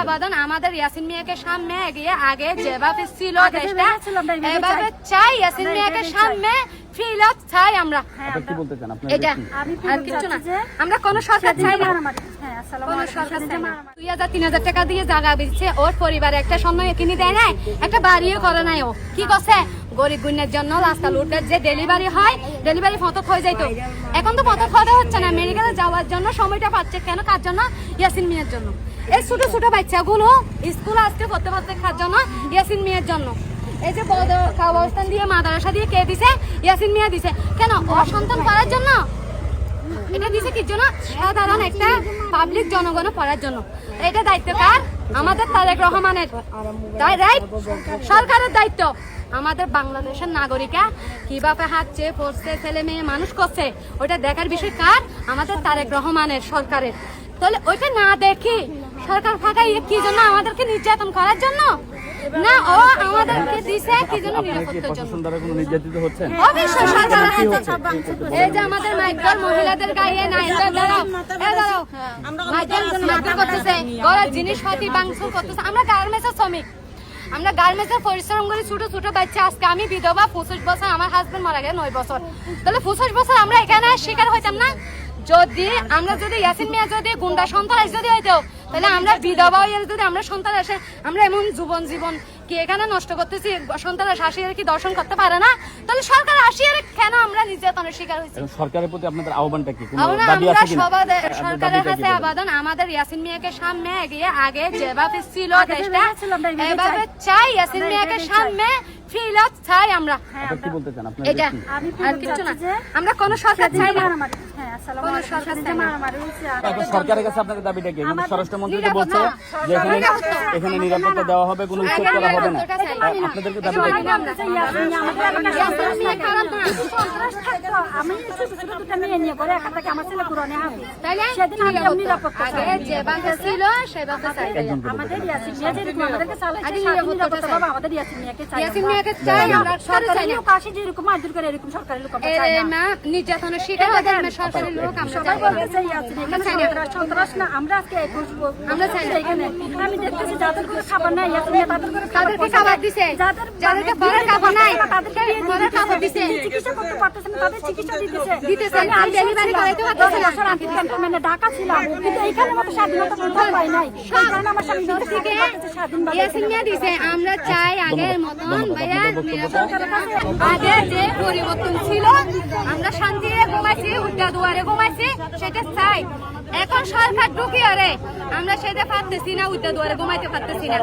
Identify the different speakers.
Speaker 1: আবেদন আমাদের ইয়াসিন মিয়াকে সামনে এগিয়ে আগে যেভাবে ছিল দেশটা এভাবে চাই ইয়াসিন মিয়াকে সামনে ফিরত চাই আমরা।
Speaker 2: কি বলতে চান আপনি?
Speaker 1: এটা আর কিছু না, আমরা কোন সরকার চাই না, কোন সরকার চাই না। 2000-3000 টাকা দিয়ে জায়গা দিচ্ছে, ওর পরিবারে একটা সম্মান কিনে দেয় নাই, একটা বাড়িও করে নাই। ও কি করছে গরিব গুণের জন্য রাস্তা লুটের যে ডেলিভারি হয়, ডেলিভারি ফটো হয়ে যাইতো, এখন তো ফটো ফটো হচ্ছে না। মেডিকেলে যাওয়ার জন্য সময়টা পাচ্ছে কেন? কার জন্য? ইয়াসিন মিয়ার জন্য। এই ছোট ছোট বাচ্চাগুলো স্কুল আজকে করতে পারছে কার জন্য? ইয়াসিন মিয়ার জন্য। এই যে কবরস্থান দিয়ে মাদ্রাসা দিয়ে কে দিছে? ইয়াসিন মিয়া দিছে। কেন? ওর সন্তান করার জন্য। এটা দিছে কি জন্য? সাধারণ একটা পাবলিক জনগণ পড়ার জন্য। এটা দায়িত্ব কার? আমাদের তারেক রহমানের, রাইট? সরকারের দায়িত্ব। আমাদের বাংলাদেশের নাগরিকা কিভাবে হাঁটছে, পড়ছে, ছেলে মেয়ে মানুষ করছে, ওইটা দেখার বিষয় কার? আমাদের তারেক রহমানের, সরকারের। তাহলে ওইটা না দেখি সরকার ফাঁকাই কি জন্য? আমাদেরকে নির্যাতন করার জন্য না, ও আমাদেরকে দিছে কি জন্য? নিরাপত্তার জন্য।
Speaker 2: নির্যাতিত হচ্ছে
Speaker 1: অবশ্যই সরকারের হাতে। এই যে আমাদের মাইগ্রেন মহিলাদের গায়ে দাঁড়াও মাইগ্রেন করতেছে, ঘরের জিনিসপাতি ভাঙচুর করতেছে। আমরা গার্মেন্টসের শ্রমিক, আমরা গার্মেন্টসের পরিশ্রম করি। ছোট ছোট বাচ্চা, আজকে আমি বিধবা, 25 বছর, আমার হাজবেন্ড মারা গেছে 9 বছর। তাহলে 25 বছর আমরা এখানে শিকার হইতাম না? যদি ইয়াসিন মিয়া যদি গুন্ডা সন্ত্রাস যদি হইতো, তাহলে আমরা বিধবা হয়ে যদি আমরা সন্ত্রাসে আমরা এমন জীবন কি এখানে নষ্ট করতেছি? সন্ত্রাস আসিয়ে কি দর্শন করতে পারে না? তাহলে সরকার আসিয়ে কেন আমরা নির্যাতনের শিকার হয়েছি?
Speaker 2: সরকারের প্রতি আপনাদের আহ্বানটা কি?
Speaker 1: সরকারের কাছে আবেদন আমাদের ইয়াসিন মিয়াকে সামনে এগিয়ে আগে যেভাবে ছিল দেশটা এভাবে চাই ইয়াসিন মিয়াকে সামনে ফিরত চাই আমরা।
Speaker 2: কি বলতে চান আপনি?
Speaker 1: এটা আর কিছু না, আমরা কোন সরকার চাই না, কোন সরকার চাই না।
Speaker 2: সরকারের কাছে আপনাদের দাবিটা কি? স্বরাষ্ট্রমন্ত্রী তো বলছে যে এখানে নিরাপত্তা দেওয়া হবে, কোনো উচ্ছেদ করা হবে না। আপনাদেরকে দাবিটা কি?
Speaker 3: আমি ছোট ছোট দুটো মেয়ে নিয়ে করে একা থেকে আমার ছেলে পুরো নেওয়া হবে, সেদিন আমি নিরাপত্তা
Speaker 1: যে বাংলা ছিল সেভাবে চাই।
Speaker 3: আমাদের ইয়াসিন মিয়া যেরকম আমাদেরকে চালাইছে, নিরাপত্তা পাবো আমাদের ইয়াসিন মিয়াকে চাই।
Speaker 1: ইয়াসিন মিয়াকে চাই আমরা, সরকার চাই না।
Speaker 3: কাশি যেরকম মারধর করে এরকম সরকারি লোক আমরা চাই না।
Speaker 1: নির্যাতনের শিকার হতে আমরা সরকারি লোক আমরা চাই না।
Speaker 3: সন্ত্রাস না, আমরা আজকে
Speaker 1: আমরা চাই না।
Speaker 3: এখানে আমি দেখতেছি যাদের করে খাবার নাই, ইয়াসিন মিয়া
Speaker 1: তাদেরকে খাবার দিছে, যাদেরকে পরে খাবার নাই
Speaker 3: তাদেরকে
Speaker 1: পরে খাবার দিছে,
Speaker 3: চিকিৎসা করতে পারতেছে না, তাদের চিকিৎসা দিতেছে।
Speaker 1: আমি ডেলিভারি করাইতে পারতেছি না।
Speaker 3: ক্যান্টনমেন্টে ঢাকা ছিলাম, কিন্তু এখানে মতো স্বাধীনতা কোথাও পাই নাই। সেই কারণে আমার স্বামী থেকে
Speaker 1: ইয়াসিন মিয়া দিছে। আমরা চাই আগের মতন ভাইয়া আগে যে পরিবর্তন ছিল, আমরা শান্তিতে ঘুমাইছি, উল্টা দুয়ারে ঘুমাইছি, সেটা চাই। এখন সরকার ঢুকিয়ে রে আমরা সেটা পারতেছি না, উল্টা দুয়ারে ঘুমাইতে পারতেছি না।